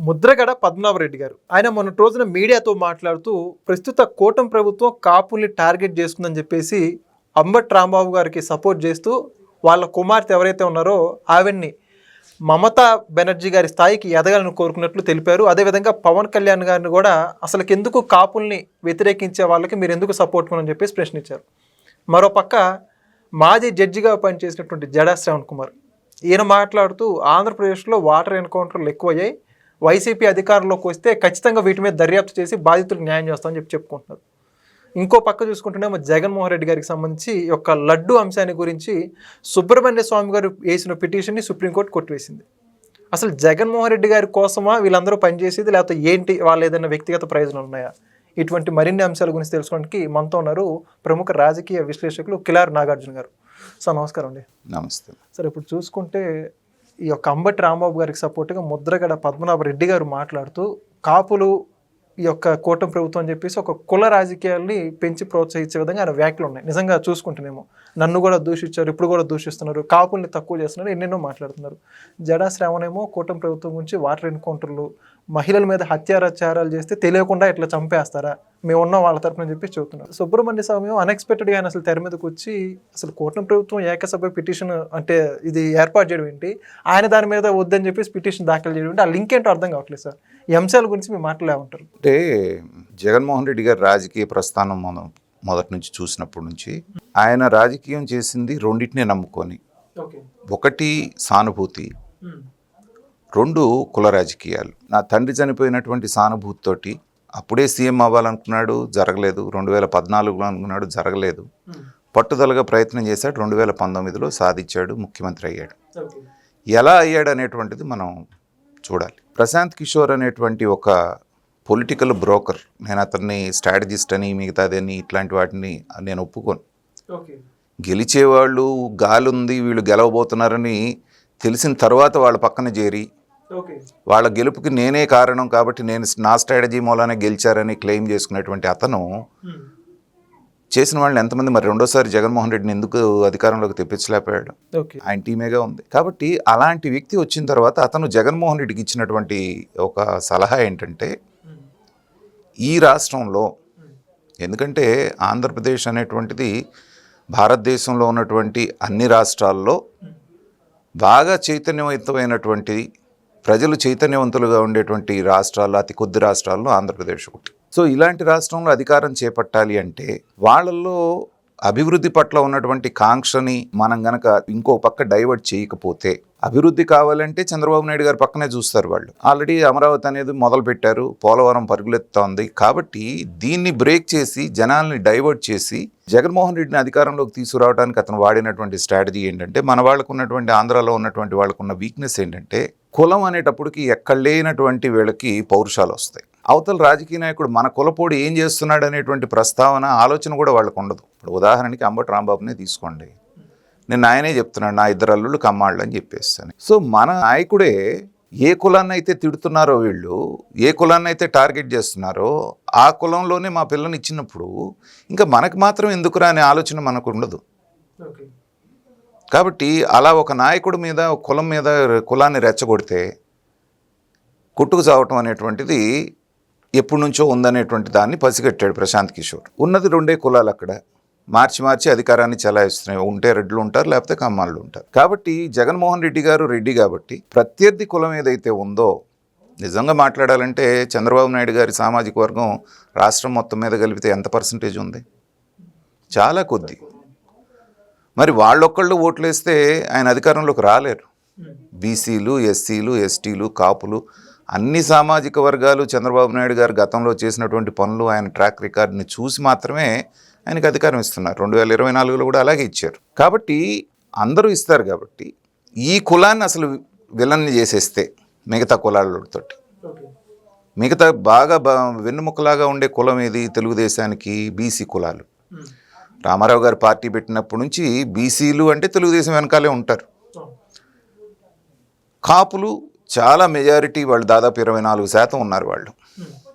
ముద్రగడ పద్మనాభరెడ్డి గారు ఆయన మొన్నటి రోజున మీడియాతో మాట్లాడుతూ ప్రస్తుత కూటమి ప్రభుత్వం కాపుల్ని టార్గెట్ చేస్తుందని చెప్పేసి అంబటి రాంబాబు గారికి సపోర్ట్ చేస్తూ వాళ్ళ కుమార్తె ఎవరైతే ఉన్నారో ఆవిడ్ని మమతా బెనర్జీ గారి స్థాయికి ఎదగాలని కోరుకున్నట్లు తెలిపారు. అదేవిధంగా పవన్ కళ్యాణ్ గారిని కూడా అసలు ఎందుకు కాపుల్ని వ్యతిరేకించే వాళ్ళకి మీరు ఎందుకు సపోర్ట్ అని చెప్పేసి ప్రశ్నించారు. మరోపక్క మాజీ జడ్జిగా పనిచేసినటువంటి జడా శ్రవణ్ కుమార్ ఈయన మాట్లాడుతూ ఆంధ్రప్రదేశ్లో వాటర్ ఎన్కౌంటర్లు ఎక్కువయ్యాయి, వైసీపీ అధికారంలోకి వస్తే ఖచ్చితంగా వీటి మీద దర్యాప్తు చేసి బాధితులకు న్యాయం చేస్తామని చెప్పుకుంటున్నారు. ఇంకో పక్క చూసుకుంటేనేమో జగన్మోహన్ రెడ్డి గారికి సంబంధించి యొక్క లడ్డు అంశాన్ని గురించి సుబ్రహ్మణ్య స్వామి గారు వేసిన పిటిషన్ని సుప్రీంకోర్టు కొట్టివేసింది. అసలు జగన్మోహన్ రెడ్డి గారి కోసమా వీళ్ళందరూ పనిచేసేది, లేకపోతే ఏంటి వాళ్ళ ఏదైనా వ్యక్తిగత ప్రయోజనాలు ఉన్నాయా? ఇటువంటి మరిన్ని అంశాల గురించి తెలుసుకోవడానికి మనతో ఉన్నారు ప్రముఖ రాజకీయ విశ్లేషకులు కిలార్ నాగార్జున గారు. సార్ నమస్కారం అండి. నమస్తే సార్, ఇప్పుడు చూసుకుంటే ఈ యొక్క అంబటి రాంబాబు గారికి సపోర్ట్గా ముద్రగడ పద్మనాభరెడ్డి గారు మాట్లాడుతూ కాపులు ఈ యొక్క కూటమి ప్రభుత్వం అని చెప్పేసి ఒక కుల రాజకీయాల్ని పెంచి ప్రోత్సహించే విధంగా ఆయన వ్యాఖ్యలు ఉన్నాయి. నిజంగా చూసుకుంటేనేమో నన్ను కూడా దూషించారు, ఇప్పుడు కూడా దూషిస్తున్నారు, కాపుల్ని తక్కువ చేస్తున్నారు, ఎన్నెన్నో మాట్లాడుతున్నారు. జడా శ్రావణేమో కూటమి ప్రభుత్వం గురించి వాటర్ ఎన్కౌంటర్లు, మహిళల మీద హత్యాచారాలు చేస్తే తెలియకుండా ఇట్లా చంపేస్తారా, మేము ఉన్నాం వాళ్ళ తరపున చెప్పి చెబుతున్నారు. సుబ్రహ్మణ్య స్వామి అన్ఎక్స్పెక్టెడ్గా ఆయన అసలు తెర మీదకి వచ్చి అసలు కూటమి ప్రభుత్వం ఏకసభ్య పిటిషన్ అంటే ఇది ఏర్పాటు చేయడం ఏంటి, ఆయన దాని మీద వద్దని చెప్పేసి పిటిషన్ దాఖలు చేయడం ఏంటి, ఆ లింక్ ఏంటో అర్థం కావట్లేదు సార్. ఈ అంశాల గురించి మేము మాట్లాడేమంటారు అంటే జగన్మోహన్ రెడ్డి గారి రాజకీయ ప్రస్థానం మనం మొదటి నుంచి చూసినప్పటి నుంచి ఆయన రాజకీయం చేసింది రెండింటినే నమ్ముకొని, ఒకటి సానుభూతి, రెండు కుల రాజకీయాలు. నా తండ్రి చనిపోయినటువంటి సానుభూతితోటి అప్పుడే సీఎం అవ్వాలనుకున్నాడు, జరగలేదు. 2014లో అనుకున్నాడు, జరగలేదు. పట్టుదలగా ప్రయత్నం చేశాడు, 2019లో సాధించాడు, ముఖ్యమంత్రి అయ్యాడు. ఎలా అయ్యాడు అనేటువంటిది మనం చూడాలి. ప్రశాంత్ కిషోర్ అనేటువంటి ఒక పొలిటికల్ బ్రోకర్, నేను అతన్ని స్ట్రాటజిస్ట్ అని మిగతాదని ఇట్లాంటి వాటిని నేను ఒప్పుకోను. గెలిచేవాళ్ళు గాలి ఉంది, వీళ్ళు గెలవబోతున్నారని తెలిసిన తర్వాత వాళ్ళ పక్కన చేరి వాళ్ళ గెలుపుకి నేనే కారణం కాబట్టి నా స్ట్రాటజీ మూలానే గెలిచారని క్లెయిమ్ చేసుకునేటువంటి అతను చేసిన వాళ్ళని ఎంతమంది మరి రెండోసారి జగన్మోహన్ రెడ్డిని ఎందుకు అధికారంలోకి తెప్పించలేకపోయాడు? ఆయన టీమేగా ఉంది. కాబట్టి అలాంటి వ్యక్తి వచ్చిన తర్వాత అతను జగన్మోహన్ రెడ్డికి ఇచ్చినటువంటి ఒక సలహా ఏంటంటే, ఈ రాష్ట్రంలో, ఎందుకంటే ఆంధ్రప్రదేశ్ అనేటువంటిది భారతదేశంలో ఉన్నటువంటి అన్ని రాష్ట్రాల్లో బాగా చైతన్యవంతమైనటువంటి ప్రజలు చైతన్యవంతులుగా ఉండేటువంటి రాష్ట్రాల్లో అతి కొద్ది రాష్ట్రాల్లో ఆంధ్రప్రదేశ్ ఒకటి. సో ఇలాంటి రాష్ట్రంలో అధికారం చేపట్టాలి అంటే వాళ్ళల్లో అభివృద్ధి పట్ల ఉన్నటువంటి కాంక్షని మనం గనక ఇంకో పక్క డైవర్ట్ చేయకపోతే, అభివృద్ధి కావాలంటే చంద్రబాబు నాయుడు గారు పక్కనే చూస్తారు. వాళ్ళు ఆల్రెడీ అమరావతి అనేది మొదలు పెట్టారు, పోలవరం పరుగులెత్తుతోంది. కాబట్టి దీన్ని బ్రేక్ చేసి జనాల్ని డైవర్ట్ చేసి జగన్మోహన్ రెడ్డిని అధికారంలోకి తీసుకురావడానికి అతను వాడినటువంటి స్ట్రాటజీ ఏంటంటే, మన వాళ్ళకు ఉన్నటువంటి ఆంధ్రాలో ఉన్నటువంటి వాళ్ళకున్న వీక్నెస్ ఏంటంటే, కులం అనేటప్పటికి ఎక్కడ లేనటువంటి వీళ్ళకి పౌరుషాలు వస్తాయి. అవతల రాజకీయ నాయకుడు మన కులపోడు ఏం చేస్తున్నాడు అనేటువంటి ప్రస్తావన, ఆలోచన కూడా వాళ్ళకు ఉండదు. ఇప్పుడు ఉదాహరణకి అంబటి రాంబాబునే తీసుకోండి. నేను ఆయనే చెప్తున్నాడు, నా 2 అల్లుళ్ళు కమ్మాళ్ళు అని చెప్పేస్తాను. సో మన నాయకుడే ఏ కులాన్ని అయితే తిడుతున్నారో, వీళ్ళు ఏ కులాన్ని అయితే టార్గెట్ చేస్తున్నారో ఆ కులంలోనే మా పిల్లని ఇచ్చినప్పుడు ఇంకా మనకు మాత్రం ఎందుకురా అనే ఆలోచన మనకు ఉండదు. కాబట్టి అలా ఒక నాయకుడి మీద, కులం మీద, కులాన్ని రెచ్చగొడితే కొట్టుకు చావటం అనేటువంటిది ఎప్పటి నుంచో ఉందనేటువంటి దాన్ని పసిగట్టాడు ప్రశాంత్ కిషోర్. ఉన్నది 2 కులాలు, అక్కడ మార్చి అధికారాన్ని చెలాయిస్తున్నాయి. ఉంటే రెడ్లు ఉంటారు, లేకపోతే కమ్మాళ్ళు ఉంటారు. కాబట్టి జగన్మోహన్ రెడ్డి గారు రెడ్డి కాబట్టి ప్రత్యర్థి కులం ఏదైతే ఉందో, నిజంగా మాట్లాడాలంటే చంద్రబాబు నాయుడు గారి సామాజిక వర్గం రాష్ట్రం మొత్తం మీద కలిపితే ఎంత పర్సంటేజ్ ఉంది? చాలా కొద్ది. మరి వాళ్ళొక్కళ్ళు ఓట్లేస్తే ఆయన అధికారంలోకి రాలేరు. బీసీలు, ఎస్సీలు, ఎస్టీలు, కాపులు, అన్ని సామాజిక వర్గాలు చంద్రబాబు నాయుడు గారు గతంలో చేసినటువంటి పనులు, ఆయన ట్రాక్ రికార్డుని చూసి మాత్రమే ఆయనకు అధికారం ఇస్తున్నారు. 2024లో కూడా అలాగే ఇచ్చారు. కాబట్టి అందరూ ఇస్తారు. కాబట్టి ఈ కులాన్ని అసలు విలన్ని చేసేస్తే మిగతా కులాలతో, మిగతా బాగా వెన్నుముక్కలాగా ఉండే కులం ఏది తెలుగుదేశానికి? బీసీ కులాలు. రామారావు గారు పార్టీ పెట్టినప్పటి నుంచి బీసీలు అంటే తెలుగుదేశం వెనకాలే ఉంటారు. కాపులు చాలా మెజారిటీ, వాళ్ళు దాదాపు 24% ఉన్నారు. వాళ్ళు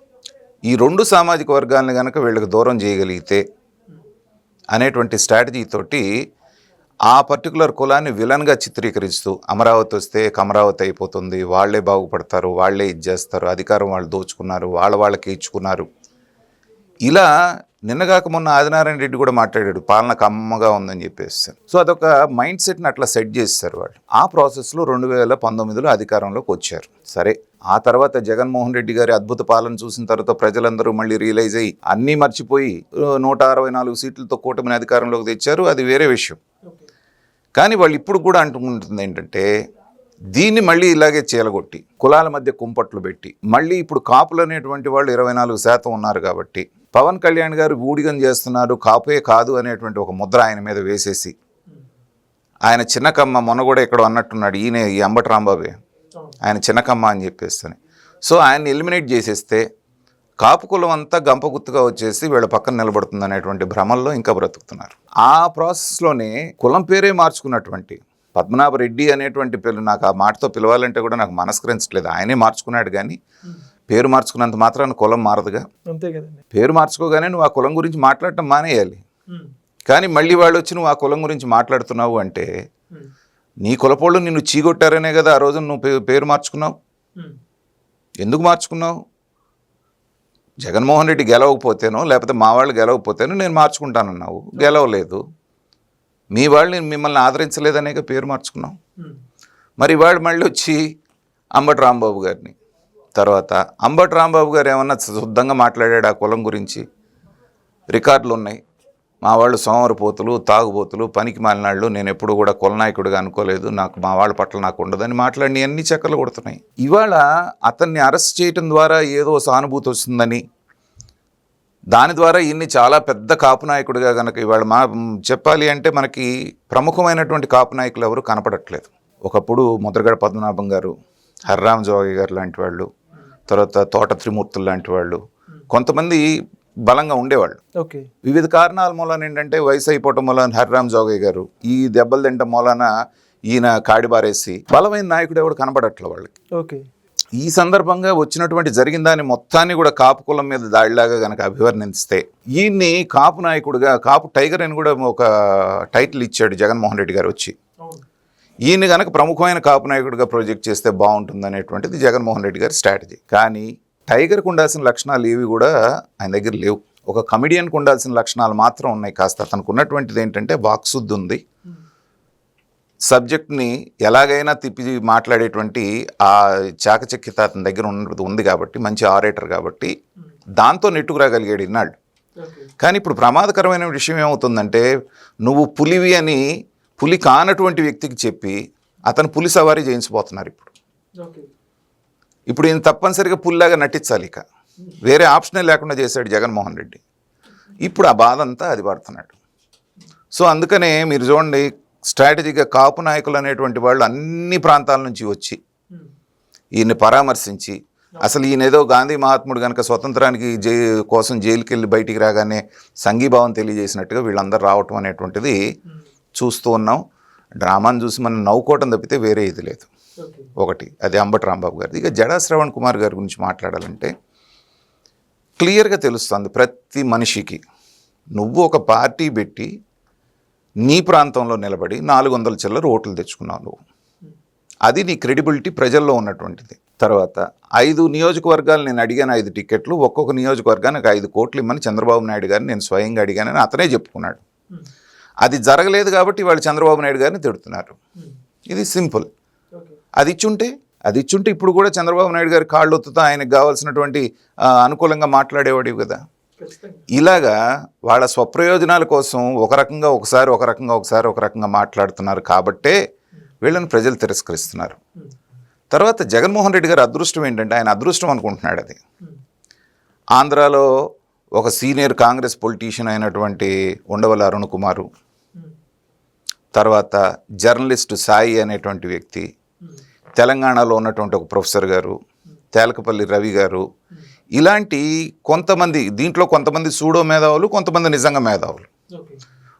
ఈ 2 సామాజిక వర్గాలను కనుక వీళ్ళకి దూరం చేయగలిగితే అనేటువంటి స్ట్రాటజీ తోటి ఆ పర్టికులర్ కులాన్ని విలన్గా చిత్రీకరిస్తూ అమరావతి వస్తే కమరావతి అయిపోతుంది, వాళ్లే బాగుపడతారు, వాళ్లే ఇచ్చేస్తారు, అధికారం వాళ్ళు దోచుకున్నారు, వాళ్ళకి ఇచ్చుకున్నారు. ఇలా నిన్నగాక మొన్న ఆదినారాయణ రెడ్డి కూడా మాట్లాడాడు, పాలన కమ్మగా ఉందని చెప్పేసి. సో అదొక మైండ్ సెట్ని అట్లా సెట్ చేస్తారు వాళ్ళు. ఆ ప్రాసెస్లో 2019లో అధికారంలోకి వచ్చారు. సరే, ఆ తర్వాత జగన్మోహన్ రెడ్డి గారి అద్భుత పాలన చూసిన తర్వాత ప్రజలందరూ మళ్ళీ రియలైజ్ అయ్యి అన్నీ మర్చిపోయి 164 సీట్లతో కూటమిని అధికారంలోకి తెచ్చారు. అది వేరే విషయం. కానీ వాళ్ళు ఇప్పుడు కూడా అంటుకుంటుంది ఏంటంటే, దీన్ని మళ్ళీ ఇలాగే చీలగొట్టి కులాల మధ్య కుంపట్లు పెట్టి మళ్ళీ ఇప్పుడు కాపులు అనేటువంటి వాళ్ళు 24% ఉన్నారు కాబట్టి పవన్ కళ్యాణ్ గారు ఊడిగం చేస్తున్నారు, కాపే కాదు అనేటువంటి ఒక ముద్ర ఆయన మీద వేసేసి, ఆయన చిన్నకమ్మ మొన్న కూడా ఎక్కడో అన్నట్టున్నాడు, ఈయన ఈ అంబటి రాంబాబే ఆయన చిన్నకమ్మ అని చెప్పేస్తాను. సో ఆయన్ని ఎలిమినేట్ చేసేస్తే కాపు కులం అంతా గంప గుర్తుగా వచ్చేసి వీళ్ళ పక్కన నిలబడుతుంది అనేటువంటి భ్రమల్లో ఇంకా బ్రతుకుతున్నారు. ఆ ప్రాసెస్లోనే కులం పేరే మార్చుకున్నటువంటి పద్మనాభరెడ్డి అనేటువంటి పేరు, నాకు ఆ మాటతో పిలవాలంటే కూడా నాకు మనస్కరించట్లేదు. ఆయనే మార్చుకున్నాడు, కానీ పేరు మార్చుకున్నంత మాత్రాన కులం మారదుగా. అంతే కదండి. పేరు మార్చుకోగానే నువ్వు ఆ కులం గురించి మాట్లాడటం మానేయాలి. కానీ మళ్ళీ వాళ్ళు వచ్చి నువ్వు ఆ కులం గురించి మాట్లాడుతున్నావు అంటే, నీ కులపోళ్ళు నిన్ను చీగొట్టారనే కదా ఆ రోజు నువ్వు పేరు మార్చుకున్నావు. ఎందుకు మార్చుకున్నావు? జగన్మోహన్ రెడ్డి గెలవకపోతేనో లేకపోతే మా వాళ్ళు గెలవకపోతేనో నేను మార్చుకుంటానన్నావు, గెలవలేదు. మీ వాళ్ళు మిమ్మల్ని ఆదరించలేదనే పేరు మార్చుకున్నావు. మరి వాళ్ళు మళ్ళీ వచ్చి అంబటి రాంబాబు గారిని, తర్వాత అంబటి రాంబాబు గారు ఏమన్నా శుద్ధంగా మాట్లాడాడు ఆ కులం గురించి? రికార్డులు ఉన్నాయి. మా వాళ్ళు సోమరపోతులు, తాగుబోతులు, పనికి మాలినాళ్ళు, నేను ఎప్పుడు కూడా కులనాయకుడిగా అనుకోలేదు, నాకు మా వాళ్ళ పట్ల నాకు ఉండదని మాట్లాడి అన్ని చక్కర్లు కొడుతున్నాయి. ఇవాళ అతన్ని అరెస్ట్ చేయటం ద్వారా ఏదో సానుభూతి వస్తుందని, దాని ద్వారా ఈయన్ని చాలా పెద్ద కాపు నాయకుడిగా కనుక ఇవాళ చెప్పాలి అంటే మనకి ప్రముఖమైనటువంటి కాపు నాయకులు ఎవరు కనపడట్లేదు. ఒకప్పుడు ముద్రగడ పద్మనాభం గారు, హర్రామ్ జోగి గారు లాంటి వాళ్ళు, తర్వాత తోట త్రిమూర్తులు లాంటి వాళ్ళు కొంతమంది బలంగా ఉండేవాళ్ళు. వివిధ కారణాల మూలాన ఏంటంటే వయసు అయిపోవటం మూలాన హర్రామ్ జోగయ్య గారు, ఈ దెబ్బలు తింటం మూలాన ఈయన కాడిబారేసి బలమైన నాయకుడు ఎవడు కనబడట్లే వాళ్ళకి. ఈ సందర్భంగా వచ్చినటువంటి జరిగిన దాన్ని మొత్తాన్ని కూడా కాపు కులం మీద దాడిలాగా కనుక అభివర్ణిస్తే, ఈయన్ని కాపు నాయకుడిగా, కాపు టైగర్ అని కూడా ఒక టైటిల్ ఇచ్చాడు జగన్మోహన్ రెడ్డి గారు వచ్చి. ఈయన్ని కనుక ప్రముఖమైన కాపు నాయకుడిగా ప్రొజెక్ట్ చేస్తే బాగుంటుంది అనేటువంటిది జగన్మోహన్ రెడ్డి గారి స్ట్రాటజీ. కానీ టైగర్కు ఉండాల్సిన లక్షణాలు ఏవి కూడా ఆయన దగ్గర లేవు. ఒక కమిడియన్కు ఉండాల్సిన లక్షణాలు మాత్రం ఉన్నాయి. కాస్త అతనికి ఉన్నటువంటిది ఏంటంటే వాక్శుద్ధి ఉంది, సబ్జెక్ట్ని ఎలాగైనా తిప్పి మాట్లాడేటువంటి ఆ చాకచక్యత అతని దగ్గర ఉంది కాబట్టి, మంచి ఆరేటర్ కాబట్టి దాంతో నెట్టుకురాగలిగాడు ఇన్నాళ్ళు. కానీ ఇప్పుడు ప్రమాదకరమైన విషయం ఏమవుతుందంటే, నువ్వు పులివి అని పులి కానటువంటి వ్యక్తికి చెప్పి అతను పులి సవారీ చేయించిపోతున్నారు. ఇప్పుడు ఈయన తప్పనిసరిగా పుల్లాగా నటించాలి, ఇక వేరే ఆప్షనే లేకుండా చేశాడు జగన్మోహన్ రెడ్డి. ఇప్పుడు ఆ బాధ అంతా అది పడుతున్నాడు. సో అందుకనే మీరు చూడండి, స్ట్రాటజీగా కాపు నాయకులు అనేటువంటి వాళ్ళు అన్ని ప్రాంతాల నుంచి వచ్చి ఈయన్ని పరామర్శించి, అసలు ఈయన ఏదో గాంధీ మహాత్ముడు కనుక స్వతంత్రానికి కోసం జైలుకి వెళ్ళి బయటికి రాగానే సంఘీభావం తెలియజేసినట్టుగా వీళ్ళందరూ రావటం అనేటువంటిది చూస్తూ ఉన్నాం. డ్రామాను చూసి మనం నవ్వుకోవటం తప్పితే వేరే ఇది లేదు. ఒకటి అది అంబటి రాంబాబు గారిది. ఇక జడా శ్రవణ్ కుమార్ గారి గురించి మాట్లాడాలంటే క్లియర్గా తెలుస్తుంది ప్రతి మనిషికి, నువ్వు ఒక పార్టీ పెట్టి నీ ప్రాంతంలో నిలబడి 400 చిల్లర ఓట్లు తెచ్చుకున్నావు నువ్వు, అది నీ క్రెడిబిలిటీ ప్రజల్లో ఉన్నటువంటిది. తర్వాత 5 నియోజకవర్గాలు నేను అడిగాను, 5 టికెట్లు, ఒక్కొక్క నియోజకవర్గానికి 5 కోట్లు ఇమ్మని చంద్రబాబు నాయుడు గారిని నేను స్వయంగా అడిగానని అతనే చెప్పుకున్నాడు. అది జరగలేదు కాబట్టి వాళ్ళు చంద్రబాబు నాయుడు గారిని తిడుతున్నారు. ఇది సింపుల్. అది ఇచ్చుంటే ఇప్పుడు కూడా చంద్రబాబు నాయుడు గారి కాళ్ళు ఒత్తుతా ఆయనకు కావాల్సినటువంటి అనుకూలంగా మాట్లాడేవాడివి కదా. ఇలాగా వాళ్ళ స్వప్రయోజనాల కోసం ఒక రకంగా మాట్లాడుతున్నారు కాబట్టే వీళ్ళని ప్రజలు తిరస్కరిస్తున్నారు. తర్వాత జగన్మోహన్ రెడ్డి గారి అదృష్టం ఏంటంటే, ఆయన అదృష్టం అనుకుంటున్నాడు అది. ఆంధ్రాలో ఒక సీనియర్ కాంగ్రెస్ పొలిటీషియన్ అయినటువంటి ఉండవల్లి అరుణ్ కుమారు, తర్వాత జర్నలిస్టు సాయి అనేటువంటి వ్యక్తి, తెలంగాణలో ఉన్నటువంటి ఒక ప్రొఫెసర్ గారు, తేలకపల్లి రవి గారు, ఇలాంటి కొంతమంది, దీంట్లో కొంతమంది సూడో మేధావులు, కొంతమంది నిజంగా మేధావులు,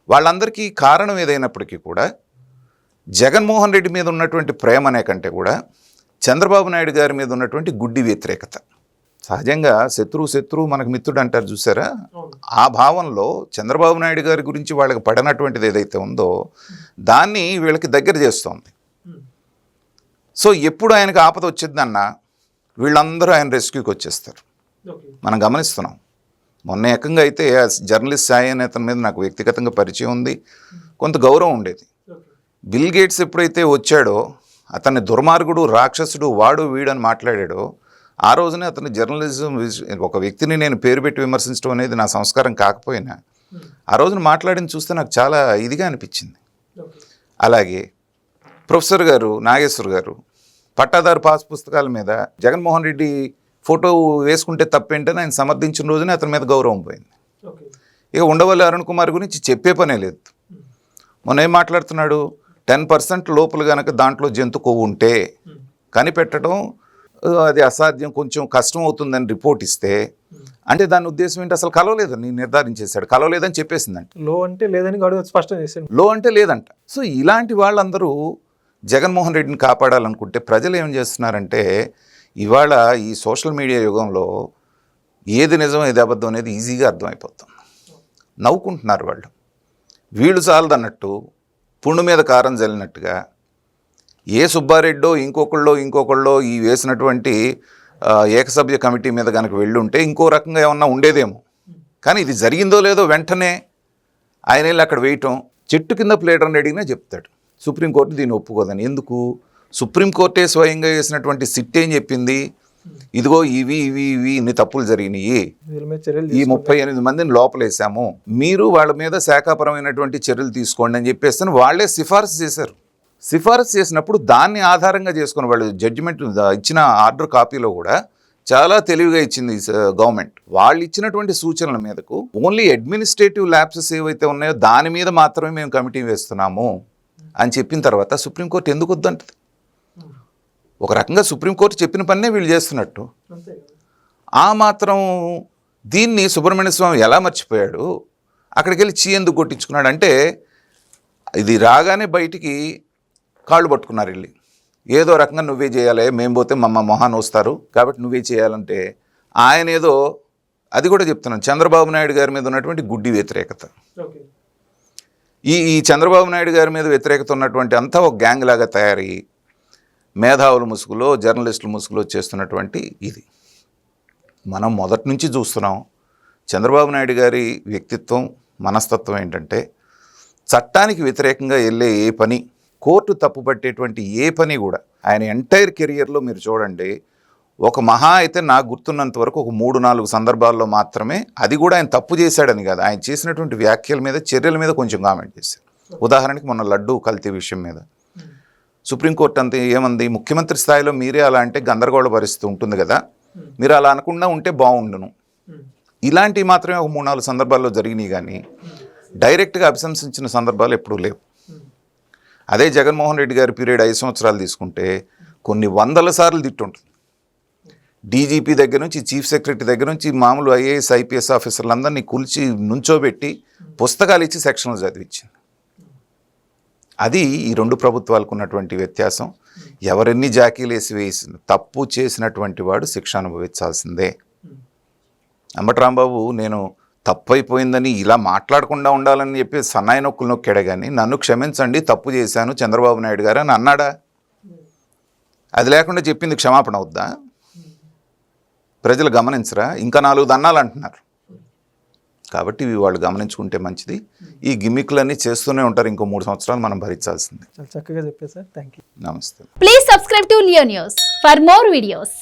వాళ్ళందరికీ కారణం ఏదైనప్పటికీ కూడా జగన్మోహన్ రెడ్డి మీద ఉన్నటువంటి ప్రేమ అనే కంటే కూడా చంద్రబాబు నాయుడు గారి మీద ఉన్నటువంటి గుడ్డి వ్యతిరేకత. సహజంగా శత్రువు మనకు మిత్రుడు అంటారు చూసారా, ఆ భావంలో చంద్రబాబు నాయుడు గారి గురించి వాళ్ళకి పడినటువంటిది ఏదైతే ఉందో దాన్ని వీళ్ళకి దగ్గర చేస్తోంది. సో ఎప్పుడు ఆయనకు ఆపద వచ్చిందన్నా వీళ్ళందరూ ఆయన రెస్క్యూకి వచ్చేస్తారు. మనం గమనిస్తున్నాం. మొన్న ఏకంగా అయితే జర్నలిస్ట్ సాయి అనే అతని మీద నాకు వ్యక్తిగతంగా పరిచయం ఉంది, కొంత గౌరవం ఉండేది. బిల్ గేట్స్ ఎప్పుడైతే వచ్చాడో అతన్ని దుర్మార్గుడు, రాక్షసుడు, వాడు వీడు అని మాట్లాడాడో ఆ రోజునే అతని జర్నలిజం, ఒక వ్యక్తిని నేను పేరు పెట్టి విమర్శించడం అనేది నా సంస్కారం కాకపోయినా ఆ రోజున మాట్లాడిన చూస్తే నాకు చాలా ఇదిగా అనిపించింది. అలాగే ప్రొఫెసర్ గారు నాగేశ్వర్ గారు పట్టాదారు పాస్ పుస్తకాల మీద జగన్మోహన్ రెడ్డి ఫోటో వేసుకుంటే తప్పేంటని ఆయన సమర్థించిన రోజునే అతని మీద గౌరవం పోయింది. ఇక ఉండవల్లి అరుణ్ కుమార్ గురించి చెప్పే పనే లేదు. మొన్న ఏం మాట్లాడుతున్నాడు, 10% లోపల కనుక దాంట్లో జంతు కొవ్వు ఉంటే కనిపెట్టడం అది అసాధ్యం, కొంచెం కష్టం అవుతుందని రిపోర్ట్ ఇస్తే అంటే దాని ఉద్దేశం ఏంటి, అసలు కలవలేదని నిర్ధారించేశాడు. కలవలేదని చెప్పేసిందంట. లో అంటే లేదని గడువు స్పష్టం చేశాడు. లో అంటే లేదంట. సో ఇలాంటి వాళ్ళందరూ జగన్మోహన్ రెడ్డిని కాపాడాలనుకుంటే ప్రజలు ఏం చేస్తున్నారంటే ఇవాళ ఈ సోషల్ మీడియా యుగంలో ఏది నిజం ఏది అబద్ధం అనేది ఈజీగా అర్థమైపోతుంది. నవ్వుకుంటున్నారు వాళ్ళు. వీళ్ళు చాలదన్నట్టు పుండు మీద కారం జల్లినట్టుగా ఏ సుబ్బారెడ్డో ఇంకొకళ్ళో ఈ వేసినటువంటి ఏకసభ్య కమిటీ మీద కనుక వెళ్ళుంటే ఇంకో రకంగా ఏమన్నా ఉండేదేమో. కానీ ఇది జరిగిందో లేదో వెంటనే ఆయన వెళ్ళి అక్కడ వేయటం, చెట్టు కింద ప్లేటర్ని అడిగినా చెప్తాడు సుప్రీంకోర్టు దీన్ని ఒప్పుకోదని. ఎందుకు? సుప్రీంకోర్టే స్వయంగా వేసినటువంటి సిట్ ఏం చెప్పింది, ఇదిగో ఇవి ఇన్ని తప్పులు జరిగినాయి, ఈ 38 మందిని లోపలేసాము, మీరు వాళ్ళ మీద శాఖాపరమైనటువంటి చర్యలు తీసుకోండి అని చెప్పేసి వాళ్ళే సిఫారసు చేశారు. సిఫారసు చేసినప్పుడు దాన్ని ఆధారంగా చేసుకుని వాళ్ళు జడ్జిమెంట్ ఇచ్చిన ఆర్డర్ కాపీలో కూడా చాలా తెలివిగా ఇచ్చింది గవర్నమెంట్. వాళ్ళు ఇచ్చినటువంటి సూచనల మీదకు ఓన్లీ అడ్మినిస్ట్రేటివ్ ల్యాప్సెస్ ఏవైతే ఉన్నాయో దాని మీద మాత్రమే మేము కమిటీ వేస్తున్నాము అని చెప్పిన తర్వాత సుప్రీంకోర్టు ఎందుకు వద్దంటది? ఒక రకంగా సుప్రీంకోర్టు చెప్పిన పన్నే వీళ్ళు చేస్తున్నట్టు. ఆ మాత్రం దీన్ని సుబ్రహ్మణ్య స్వామి ఎలా మర్చిపోయాడు, అక్కడికి వెళ్ళి ఎందుకు కొట్టించుకున్నాడు అంటే ఇది రాగానే బయటికి కాళ్ళు పట్టుకున్నారు వెళ్ళి, ఏదో రకంగా నువ్వే చేయాలి, మేము పోతే మొహాన్ని వస్తారు కాబట్టి నువ్వే చేయాలంటే ఆయన ఏదో అది కూడా చెప్తున్నాను చంద్రబాబు నాయుడు గారి మీద ఉన్నటువంటి గుడ్డి వ్యతిరేకత, ఈ చంద్రబాబు నాయుడు గారి మీద వ్యతిరేకత ఉన్నటువంటి అంతా ఒక గ్యాంగ్ లాగా తయారయ్యి మేధావుల ముసుగులో జర్నలిస్టుల ముసుగులో చేస్తున్నటువంటి ఇది మనం మొదటి నుంచి చూస్తున్నాం. చంద్రబాబు నాయుడు గారి వ్యక్తిత్వం, మనస్తత్వం ఏంటంటే చట్టానికి వ్యతిరేకంగా వెళ్ళే ఏ పని, కోర్టు తప్పుపట్టేటువంటి ఏ పని కూడా ఆయన ఎంటైర్ కెరియర్లో మీరు చూడండి, ఒక మహా అయితే నాకు గుర్తున్నంత వరకు ఒక 3-4 సందర్భాల్లో మాత్రమే, అది కూడా ఆయన తప్పు చేశాడని కాదు, ఆయన చేసినటువంటి వ్యాఖ్యల మీద చర్యల మీద కొంచెం కామెంట్ చేశారు. ఉదాహరణకి మొన్న లడ్డూ కల్తీ విషయం మీద సుప్రీంకోర్టు అంతా ఏమంది, ముఖ్యమంత్రి స్థాయిలో మీరే అలా అంటే గందరగోళ పరిస్థితి ఉంటుంది కదా, మీరు అలా అనకుండా ఉంటే బాగుండును. ఇలాంటివి మాత్రమే ఒక 3-4 సందర్భాల్లో జరిగినాయి కానీ డైరెక్ట్గా అభిశంసించిన సందర్భాలు ఎప్పుడూ లేవు. అదే జగన్మోహన్ రెడ్డి గారి పీరియడ్ 5 సంవత్సరాలు తీసుకుంటే కొన్ని 100 సార్లు తిట్టుంటుంది. డీజీపీ దగ్గర నుంచి చీఫ్ సెక్రటరీ దగ్గర నుంచి మామూలు ఐఏఎస్ ఐపీఎస్ ఆఫీసర్లందరినీ కూల్చి నుంచోబెట్టి పుస్తకాలు ఇచ్చి సెక్షన్లు చదివించింది. అది ఈ 2 ప్రభుత్వాలకు ఉన్నటువంటి వ్యత్యాసం. ఎవరెన్ని జాకీలు వేసి తప్పు చేసినటువంటి వాడు శిక్ష అనుభవించాల్సిందే. అంబటి రాంబాబు నేను తప్పు అయిపోయిందని ఇలా మాట్లాడకుండా ఉండాలని చెప్పి సన్నాయి నొక్కులు నొక్కాడే కానీ నన్ను క్షమించండి తప్పు చేశాను చంద్రబాబు నాయుడు గారు అని అన్నాడా? అది లేకుండా చెప్పింది క్షమాపణ అవుద్దా? ప్రజలు గమనించరా? ఇంకా 4 దన్నాలు అంటున్నారు. కాబట్టి ఇవి వాళ్ళు గమనించుకుంటే మంచిది. ఈ గిమ్మిక్లన్నీ చేస్తూనే ఉంటారు, ఇంకో 3 సంవత్సరాలు మనం భరించాల్సిందే. చక్కగా చెప్పారు సార్, థ్యాంక్ యూ. నమస్తే. Please subscribe to Leo news for more videos.